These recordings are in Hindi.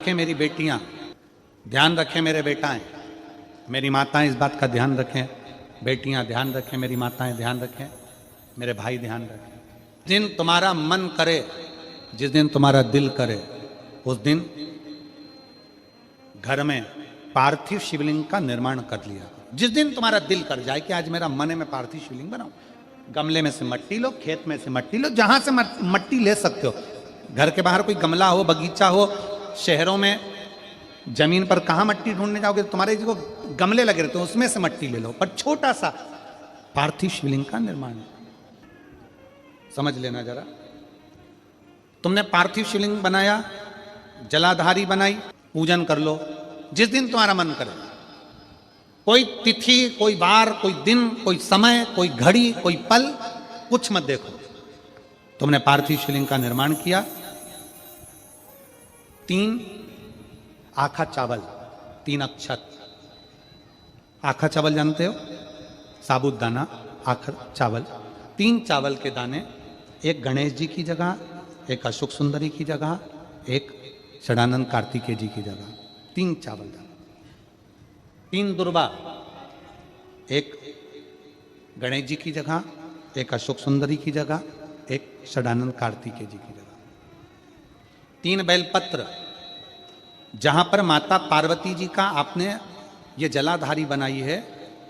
रखें मेरी बेटियां, ध्यान रखें मेरे बेटाएं, मेरी माताएं इस बात का ध्यान रखें, बेटियां ध्यान रखें, मेरी माताएं ध्यान रखें, मेरे भाई ध्यान रखें। जिस दिन तुम्हारा मन करे, जिस दिन तुम्हारा दिल करे, उस दिन घर में पार्थिव शिवलिंग का निर्माण कर लिया। जिस दिन तुम्हारा दिल कर जाए कि आज मेरा मन है मैं पार्थिव शिवलिंग बनाऊं, गमले में से मट्टी लो, खेत में से मट्टी लो, जहां से मट्टी ले सकते हो। घर के बाहर कोई गमला हो, बगीचा हो, शहरों में जमीन पर कहां मट्टी ढूंढने जाओगे, तुम्हारे जो गमले लगे रहते हैं उसमें से मट्टी ले लो, पर छोटा सा पार्थिव शिवलिंग का निर्माण समझ लेना जरा। तुमने पार्थिव शिवलिंग बनाया, जलाधारी बनाई, पूजन कर लो जिस दिन तुम्हारा मन करे। कोई तिथि, कोई वार, कोई दिन, कोई समय, कोई घड़ी, कोई पल, कुछ मत देखो। तुमने पार्थिव शिवलिंग का निर्माण किया। 3 आखा चावल, 3 अक्षत। आखा चावल जानते हो, साबुत दाना, आखा चावल। 3 चावल के दाने, एक गणेश जी की जगह, एक अशोक सुंदरी की जगह, एक षडानंद कार्तिकेय जी की जगह। 3 चावल दाना। 3 दुर्वा, एक गणेश जी की जगह, एक अशोक सुंदरी की जगह, एक षडानंद कार्तिकेय जी की जगह। 3 बेलपत्र, जहां पर माता पार्वती जी का आपने ये जलाधारी बनाई है,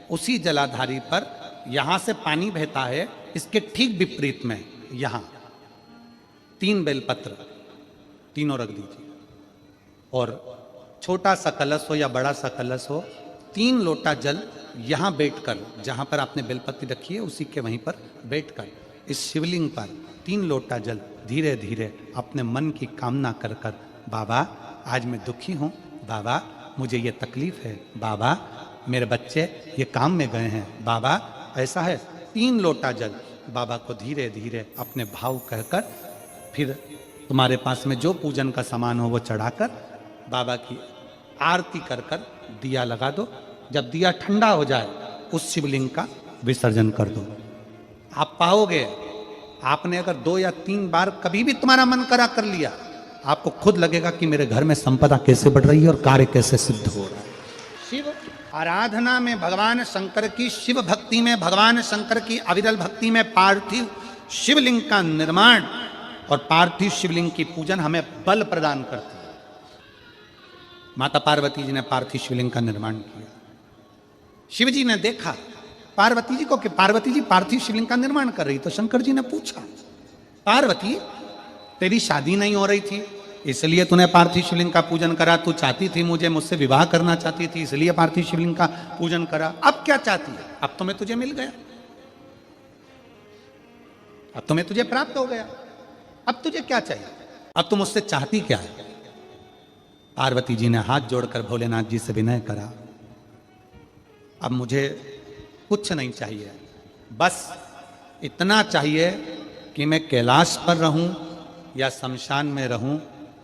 उसी जलाधारी पर यहां से पानी बहता है, इसके ठीक विपरीत में यहां 3 बेलपत्र, तीनों रख दीजिए। और छोटा सा कलश हो या बड़ा सा कलश हो, 3 लोटा जल यहां बैठकर, जहां पर आपने बेलपत्ती रखी है उसी के वहीं पर बैठकर इस शिवलिंग पर 3 लोटा जल धीरे धीरे अपने मन की कामना कर कर, बाबा आज मैं दुखी हूं, बाबा मुझे ये तकलीफ है, बाबा मेरे बच्चे ये काम में गए हैं, बाबा ऐसा है। 3 लोटा जल बाबा को धीरे धीरे अपने भाव कहकर, फिर तुम्हारे पास में जो पूजन का सामान हो वो चढ़ाकर बाबा की आरती कर कर दिया लगा दो। जब दिया ठंडा हो जाए उस शिवलिंग का विसर्जन कर दो। आप पाओगे, आपने अगर 2 या 3 बार कभी भी तुम्हारा मन करा कर लिया, आपको खुद लगेगा कि मेरे घर में संपदा कैसे बढ़ रही है और कार्य कैसे सिद्ध हो रहा है। शिव आराधना में भगवान शंकर की, शिव भक्ति में भगवान शंकर की अविरल भक्ति में पार्थिव शिवलिंग का निर्माण और पार्थिव शिवलिंग की पूजन हमें बल प्रदान करती है। माता पार्वती जी ने पार्थिव शिवलिंग का निर्माण किया। शिव जी ने देखा पार्वती जी को कि पार्वती जी पार्थिव शिवलिंग का निर्माण कर रही, तो शंकर जी ने पूछा, पार्वती तेरी शादी नहीं हो रही थी इसलिए तूने पार्थिव शिवलिंग का पूजन करा, तू चाहती थी मुझे, मुझसे विवाह करना चाहती थी इसलिए पार्थिव शिवलिंग का पूजन करा, अब क्या चाहती है? अब तो मैं तुझे मिल गया, अब तो मैं तुझे प्राप्त हो गया, अब तुझे क्या चाहिए, अब तुम मुझसे चाहती क्या है? पार्वती जी ने हाथ जोड़कर भोलेनाथ जी से विनय करा, अब मुझे कुछ नहीं चाहिए, बस इतना चाहिए कि मैं कैलाश पर रहूं या शमशान में रहूं,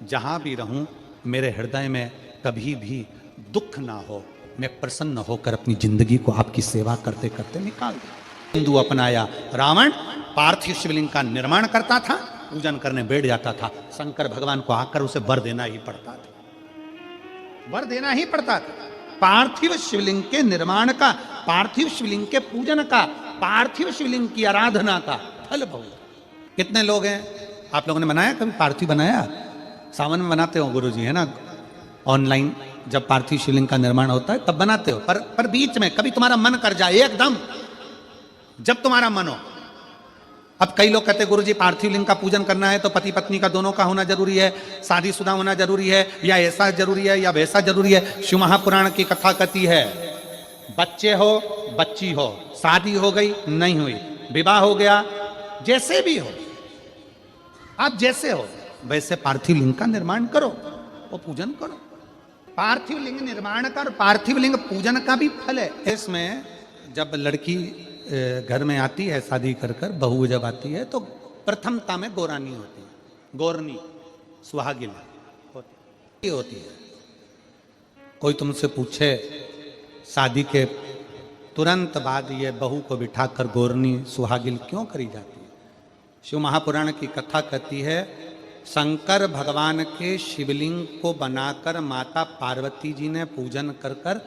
जहां भी रहूं मेरे हृदय में कभी भी दुख ना हो, मैं प्रसन्न होकर अपनी जिंदगी को आपकी सेवा करते करते निकाल दूं। हिंदू अपनाया, रावण पार्थिव शिवलिंग का निर्माण करता था, पूजन करने बैठ जाता था, शंकर भगवान को आकर उसे वर देना ही पड़ता था, वर देना ही पड़ता था। पार्थिव शिवलिंग के निर्माण का, पार्थिव शिवलिंग के पूजन का, पार्थिव शिवलिंग की आराधना का फल भोग। कितने लोग हैं, आप लोगों ने बनाया कभी पार्थिव? बनाया, सावन में बनाते हो गुरुजी, है ना, ऑनलाइन जब पार्थिव शिवलिंग का निर्माण होता है तब बनाते हो, पर बीच में कभी तुम्हारा मन कर जाए एकदम, जब तुम्हारा मन हो। अब कई लोग कहते हैं गुरुजी पार्थिव लिंग का पूजन करना है तो पति पत्नी का दोनों का होना जरूरी है, शादीशुदा होना जरूरी है, या ऐसा जरूरी है या वैसा जरूरी है। शिव महापुराण की कथा कहती है बच्चे हो बच्ची हो, शादी हो गई नहीं हुई, विवाह हो गया, जैसे भी हो, आप जैसे हो वैसे पार्थिव लिंग का निर्माण करो और पूजन करो। पार्थिव लिंग निर्माण कर, पार्थिव लिंग पूजन का भी फल है। इसमें जब लड़की घर में आती है शादी कर कर, बहू जब आती है तो प्रथमता में गोरानी होती है, गोरनी सुहागिन होती है। कोई तुमसे पूछे शादी के तुरंत बाद ये बहू को बिठाकर गोरनी सुहागिन क्यों करी जाती है? शिव महापुराण की कथा कहती है शंकर भगवान के शिवलिंग को बनाकर माता पार्वती जी ने पूजन कर कर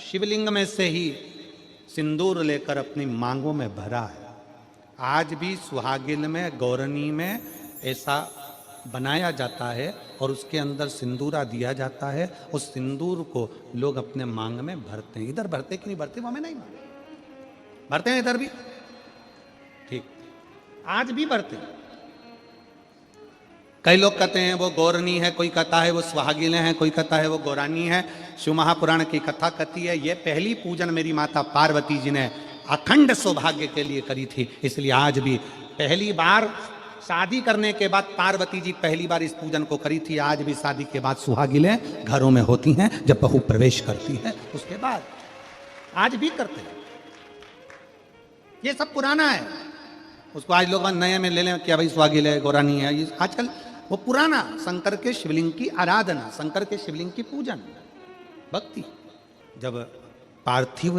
शिवलिंग में से ही सिंदूर लेकर अपनी मांगों में भरा है। आज भी सुहागिन में, गौरनी में ऐसा बनाया जाता है और उसके अंदर सिंदूरा दिया जाता है। उस सिंदूर को लोग अपने मांग में भरते हैं। इधर भरते कि नहीं भरते, वो हमें नहीं भरते हैं, इधर भी ठीक, आज भी भरते हैं। कई लोग कहते हैं वो गौरनी है, कोई कहता है वो सुहागिन है, कोई कहता है वो गौरानी है। शिव महापुराण की कथा कहती है ये पहली पूजन मेरी माता पार्वती जी ने अखंड सौभाग्य के लिए करी थी, इसलिए आज भी पहली बार शादी करने के बाद पार्वती जी पहली बार इस पूजन को करी थी। आज भी शादी के बाद सुहागिनें घरों में होती हैं, जब बहू प्रवेश करती है उसके बाद आज भी करते हैं। ये सब पुराना है, उसको आज लोग नए में ले लें क्या भाई सुहागिन है, गौरानी है। ये आजकल वो पुराना शंकर के शिवलिंग की आराधना, शंकर के शिवलिंग की पूजन, भक्ति। जब पार्थिव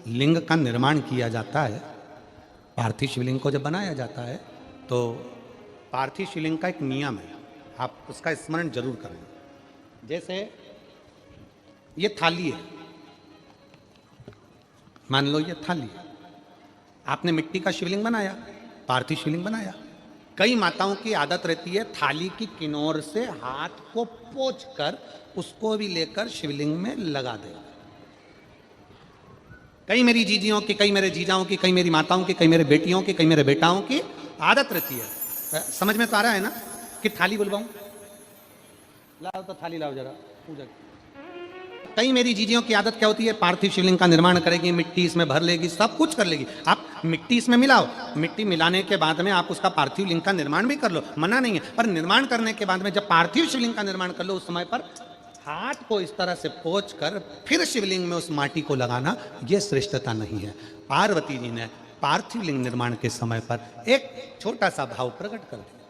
लिंग का निर्माण किया जाता है, पार्थिव शिवलिंग को जब बनाया जाता है तो पार्थिव शिवलिंग का एक नियम है, आप उसका स्मरण जरूर करें। जैसे ये थाली है, मान लो ये थाली है, आपने मिट्टी का शिवलिंग बनाया, पार्थिव शिवलिंग बनाया। कई माताओं की आदत रहती है थाली की किनार से हाथ को पोंछकर उसको भी लेकर शिवलिंग में लगा दे। कई मेरी जीजियों की, कई मेरे जीजाओं की, कई मेरी माताओं की, कई मेरे बेटियों की, कई मेरे बेटाओं की आदत रहती है। समझ में तो आ रहा है ना कि थाली बुलवाऊं? लाओ तो थाली लाओ जरा पूजा। कई मेरी जीजियों की आदत क्या होती है, पार्थिव शिवलिंग का निर्माण करेगी, मिट्टी इसमें भर लेगी, सब कुछ कर लेगी। आप मिट्टी इसमें मिलाओ, मिट्टी मिलाने के बाद में आप उसका पार्थिव लिंग का निर्माण भी कर लो, मना नहीं है। पर निर्माण करने के बाद में जब पार्थिव शिवलिंग का निर्माण कर लो, उस समय पर हाथ को इस तरह से पोंछ कर फिर शिवलिंग में उस माटी को लगाना, यह श्रेष्ठता नहीं है। पार्वती जी ने पार्थिव लिंग निर्माण के समय पर एक छोटा सा भाव प्रकट कर दिया,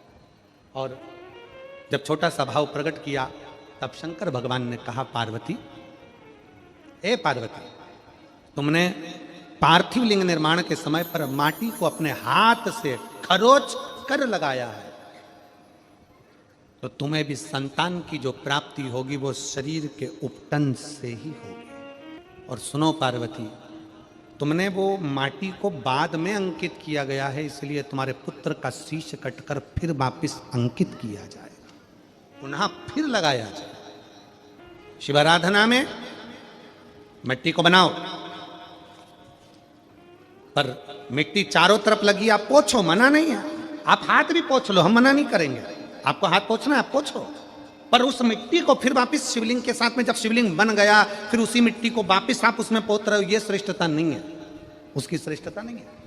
और जब छोटा सा भाव प्रकट किया तब शंकर भगवान ने कहा, पार्वती, ए पार्वती, तुमने पार्थिव लिंग निर्माण के समय पर माटी को अपने हाथ से खरोच कर लगाया है, तो तुम्हें भी संतान की जो प्राप्ति होगी वो शरीर के उपटन से ही होगी। और सुनो पार्वती, तुमने वो माटी को बाद में अंकित किया गया है, इसलिए तुम्हारे पुत्र का शीश कटकर फिर वापिस अंकित किया जाएगा, पुनः फिर लगाया जाएगा। शिवाराधना में मिट्टी को बनाओ, पर मिट्टी चारों तरफ लगी, आप पोछो, मना नहीं है। आप हाथ भी पोछ लो, हम मना नहीं करेंगे। आपको हाथ पोछना है आप पोछो, पर उस मिट्टी को फिर वापस शिवलिंग के साथ में, जब शिवलिंग बन गया फिर उसी मिट्टी को वापस आप उसमें पोत रहे हो, ये श्रेष्ठता नहीं है, उसकी श्रेष्ठता नहीं है।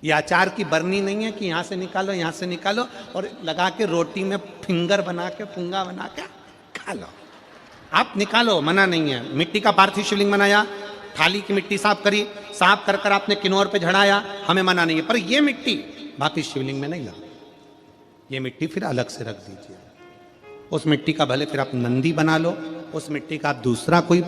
ये आचार की बरनी नहीं है कि यहां से निकालो, यहां से निकालो और लगा के रोटी में फिंगर बना के, पुंगा बना के खा लो। आप निकालो, मना नहीं है। मिट्टी का पार्थिव शिवलिंग बनाया, थाली की मिट्टी साफ करी, साफ कर कर आपने किनौर पे झड़ाया, हमें मना नहीं है। पर ये मिट्टी वापिस शिवलिंग में नहीं लगा, ये मिट्टी फिर अलग से रख दीजिए। उस मिट्टी का भले फिर आप नंदी बना लो, उस मिट्टी का आप दूसरा कोई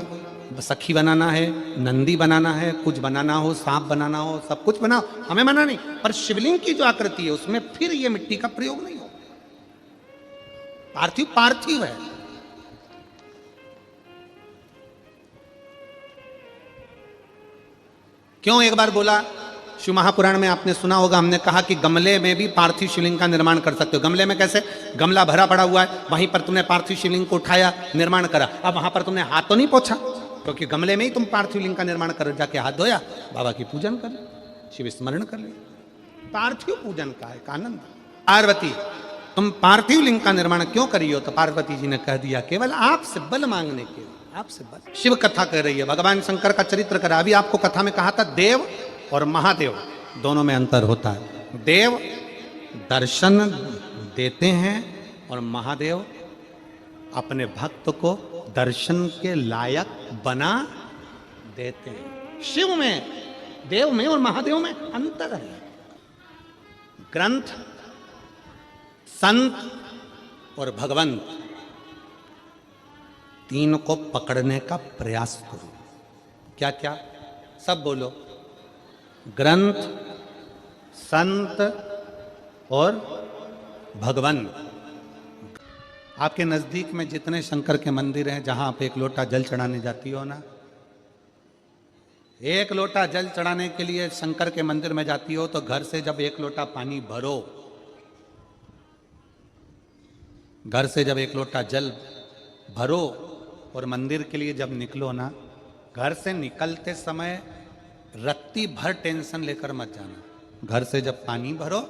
सखी बनाना है, नंदी बनाना है, कुछ बनाना हो, सांप बनाना हो, सब कुछ बनाओ, हमें मना नहीं। पर शिवलिंग की जो आकृति है उसमें फिर ये मिट्टी का प्रयोग नहीं हो। पार्थिव पार्थिव है। क्यों एक बार बोला, शिव महापुराण में आपने सुना होगा, हमने कहा कि गमले में भी पार्थिव शिवलिंग का निर्माण कर सकते हो। गमले में कैसे? गमला भरा पड़ा हुआ है, वहीं पर तुमने पार्थिव शिवलिंग को उठाया, निर्माण करा। अब वहां पर तुमने हाथ तो नहीं पोछा, क्योंकि गमले में ही तुम पार्थिव लिंग का निर्माण कर, जाके हाथ धोया, बाबा की पूजन कर, शिव स्मरण कर ले। पार्थिव पूजन का एक आनंद। पार्वती, तुम पार्थिव लिंग का निर्माण क्यों करी हो? तो पार्वती जी ने कह दिया, केवल आपसे बल मांगने के लिए, आपसे बल। शिव कथा कर रही है, भगवान शंकर का चरित्र करा। अभी आपको कथा में कहा था देव और महादेव दोनों में अंतर होता है। देव दर्शन देते हैं और महादेव अपने भक्त को दर्शन के लायक बना देते हैं। शिव में, देव में और महादेव में अंतर है। ग्रंथ, संत और भगवंत, तीन को पकड़ने का प्रयास करो। क्या क्या? सब बोलो। ग्रंथ, संत और भगवंत, आपके नजदीक में जितने शंकर के मंदिर हैं, जहां आप एक लोटा जल चढ़ाने जाती हो ना, एक लोटा जल चढ़ाने के लिए शंकर के मंदिर में जाती हो, तो घर से जब एक लोटा पानी भरो, घर से जब एक लोटा जल भरो और मंदिर के लिए जब निकलो ना, घर से निकलते समय रत्ती भर टेंशन लेकर मत जाना। घर से जब पानी भरो,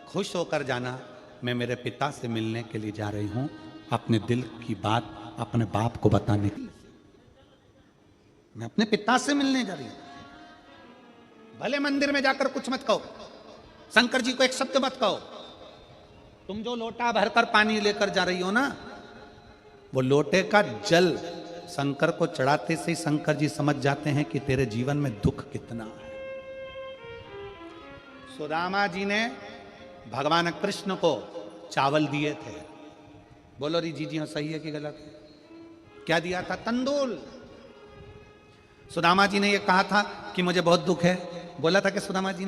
खुश होकर जाना, मैं मेरे पिता से मिलने के लिए जा रही हूं, अपने दिल की बात अपने बाप को बताने के लिए। मैं अपने पिता से मिलने जा रही हूं। भले मंदिर में जाकर कुछ मत कहो, शंकर जी को एक शब्द मत कहो। तुम जो लोटा भरकर पानी लेकर जा रही हो ना, वो लोटे का जल शंकर को चढ़ाते से ही शंकर जी समझ जाते हैं कि तेरे जीवन में दुख कितना है। सुदामा जी ने भगवान कृष्ण को चावल दिए थे। बोलो री जी हाँ, सही है कि गलत है? क्या दिया था? तंदूल। सुदामा जी ने यह कहा था कि मुझे बहुत दुख है। बोला था कि सुदामा जी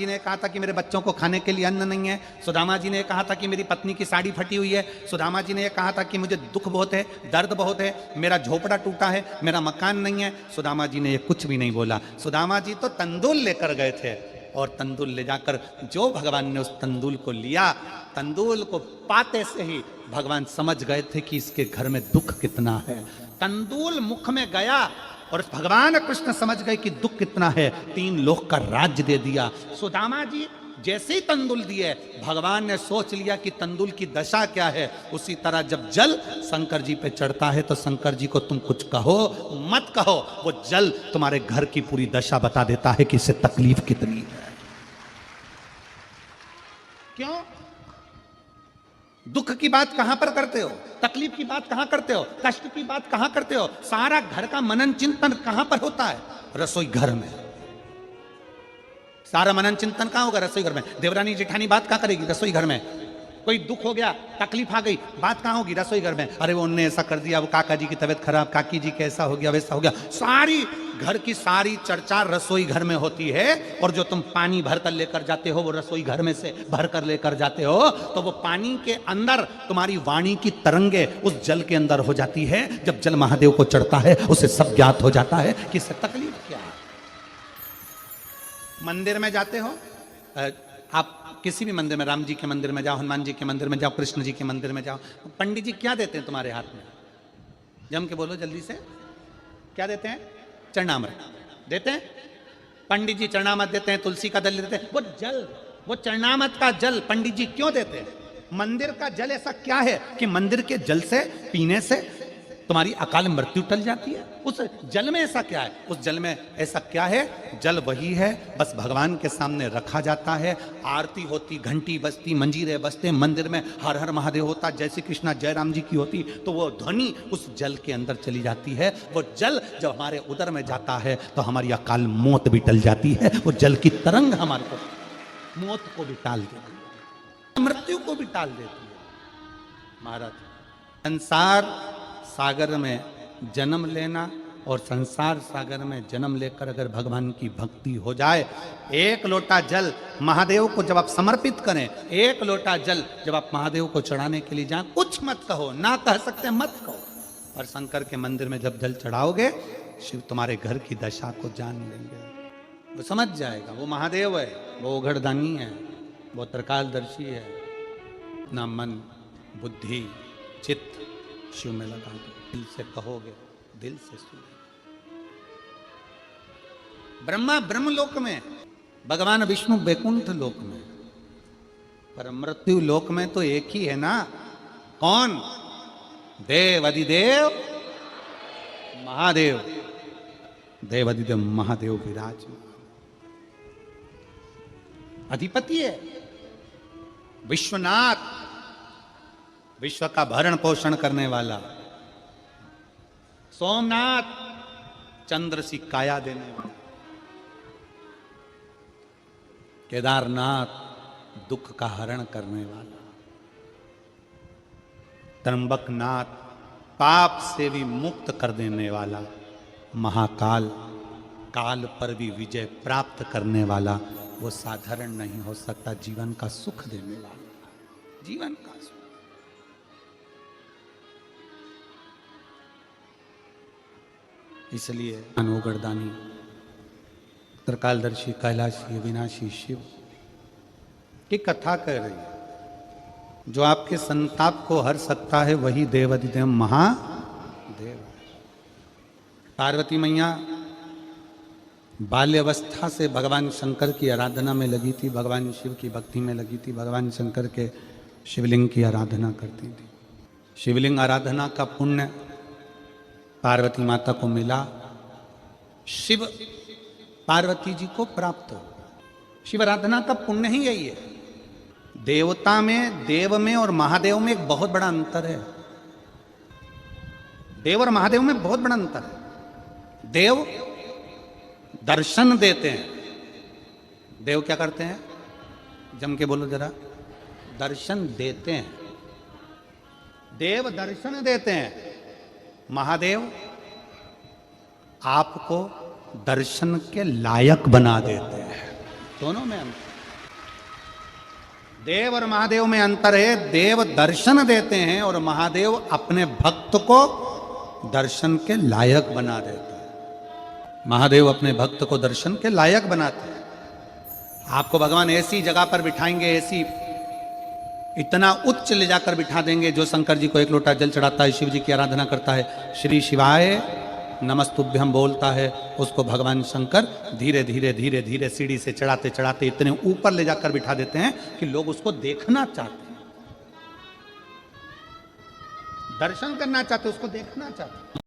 ने कहा था कि मेरे बच्चों को खाने के लिए अन्न नहीं है। सुदामा जी ने कहा था कि मेरी पत्नी की साड़ी फटी हुई है। सुदामा जी ने कहा था कि मुझे दुख बहुत है, दर्द बहुत है, मेरा झोपड़ा टूटा है, मेरा मकान नहीं है। सुदामा जी ने ये कुछ भी नहीं बोला। सुदामा जी तो तंदूल लेकर गए थे, और तंदूल ले जाकर जो भगवान ने उस तंदूल को लिया, तंदूल को पाते से ही भगवान समझ गए थे कि इसके घर में दुख कितना है। तंदूल मुख में गया और भगवान कृष्ण समझ गए कि दुख कितना है, 3 लोक का राज्य दे दिया। सुदामा जी जैसे ही तंदूल दिए, भगवान ने सोच लिया कि तंदूल की दशा क्या है। उसी तरह जब जल शंकर जी पे चढ़ता है, तो शंकर जी को तुम कुछ कहो मत कहो, वो जल तुम्हारे घर की पूरी दशा बता देता है कि इससे तकलीफ कितनी है। क्यों? दुख की बात कहां पर करते हो, तकलीफ की बात कहां करते हो, कष्ट की बात कहां करते हो? सारा घर का मनन चिंतन कहां पर होता है? रसोई घर में। सारा मनन चिंतन कहां होगा? रसोई घर में। देवरानी जेठानी बात कहां करेगी? रसोई घर में। कोई दुख हो गया, तकलीफ आ गई, बात कहां होगी? रसोई घर में। अरे वो उनने ऐसा कर दिया, वो काका जी की तबीयत खराब, काकी जी कैसा हो गया, वैसा हो गया। सारी घर की सारी चर्चा रसोई घर में होती है। और जो तुम पानी भर कर लेकर जाते हो, वो रसोई घर में से भर कर लेकर जाते हो, तो वो पानी के अंदर तुम्हारी वाणी की तरंगे उस जल के अंदर हो जाती है। जब जल महादेव को चढ़ता है, उसे सब ज्ञात हो जाता है कि इससे तकलीफ क्या है। मंदिर में जाते हो, आप किसी भी मंदिर में, राम जी के मंदिर में जाओ, हनुमान जी के मंदिर में जाओ, कृष्ण जी के मंदिर में जाओ, पंडित जी क्या देते हैं तुम्हारे हाथ में? जम के बोलो जल्दी से, क्या देते हैं? चरणामृत देते हैं। पंडित जी चरणामृत देते हैं, तुलसी का दल देते हैं। वो जल, वो चरणामृत का जल पंडित जी क्यों देते हैं? मंदिर का जल ऐसा क्या है कि मंदिर के जल से पीने से तुम्हारी अकाल मृत्यु टल जाती है? उस जल में ऐसा क्या है? उस जल में ऐसा क्या है? जल वही है, बस भगवान के सामने रखा जाता है, आरती होती, घंटी बजती, मंजीरे बजते, मंदिर में हर हर महादेव होता, जय श्री कृष्णा जय राम जी की होती, तो वो ध्वनि उस जल के अंदर चली जाती है। वो जल जब हमारे उदर में जाता है, तो हमारी अकाल मौत भी टल जाती है। वो जल की तरंग हमारे को मौत को भी टाल देती है, मृत्यु को भी टाल देती है। महाराज, संसार सागर में जन्म लेना और संसार सागर में जन्म लेकर अगर भगवान की भक्ति हो जाए, एक लोटा जल महादेव को जब आप समर्पित करें, एक लोटा जल जब आप महादेव को चढ़ाने के लिए जाएं, कुछ मत कहो, ना कह सकते मत कहो। और शंकर के मंदिर में जब जल चढ़ाओगे, शिव तुम्हारे घर की दशा को जान लेंगे, वो समझ जाएगा। वो महादेव है, वो उघड़दानी है, वो त्रिकालदर्शी है। ना मन बुद्धि चित्त शिव में लगा दो, दिल से कहोगे, दिल से सुनो। ब्रह्मा ब्रह्मलोक में, भगवान विष्णु वैकुंठ लोक में, पर मृत्यु लोक में तो एक ही है ना। कौन? देव अधिदेव महादेव। देव अधिदेव महादेव विराजमान अधिपति है, विश्वनाथ, विश्व का भरण पोषण करने वाला। सोमनाथ, चंद्र सी काया देने वाला। केदारनाथ, दुख का हरण करने वाला। त्र्यंबकनाथ, पाप से भी मुक्त कर देने वाला। महाकाल, काल पर भी विजय प्राप्त करने वाला। वो साधारण नहीं हो सकता, जीवन का सुख देने वाला, जीवन का सुख। इसलिए अनोगरदानी त्रिकालदर्शी कैलाशी अविनाशी शिव की कथा कर रही है। जो आपके संताप को हर सकता है वही देवाधिदेव महादेव। पार्वती मैया बाल्यावस्था से भगवान शंकर की आराधना में लगी थी, भगवान शिव की भक्ति में लगी थी, भगवान शंकर के शिवलिंग की आराधना करती थी। शिवलिंग आराधना का पुण्य पार्वती माता को मिला, शिव पार्वती जी को प्राप्त हो। शिव आराधना का पुण्य ही यही है। देवता में, देव में और महादेव में एक बहुत बड़ा अंतर है। देव और महादेव में बहुत बड़ा अंतर है। देव दर्शन देते हैं। देव क्या करते हैं? जम के बोलो जरा। दर्शन देते हैं। देव दर्शन देते हैं। महादेव आपको दर्शन के लायक बना देते हैं। दोनों में अंतर। देव और महादेव में अंतर है। देव दर्शन देते हैं और महादेव अपने भक्त को दर्शन के लायक बना देते हैं। महादेव अपने भक्त को दर्शन के लायक बनाते हैं। आपको भगवान ऐसी जगह पर बिठाएंगे, ऐसी इतना उच्च ले जाकर बिठा देंगे। जो शंकर जी को एक लोटा जल चढ़ाता है, शिव जी की आराधना करता है, श्री शिवाय नमस्तुभ्यम बोलता है, उसको भगवान शंकर धीरे धीरे धीरे धीरे सीढ़ी से चढ़ाते चढ़ाते इतने ऊपर ले जाकर बिठा देते हैं कि लोग उसको देखना चाहते हैं, दर्शन करना चाहते, उसको देखना चाहते।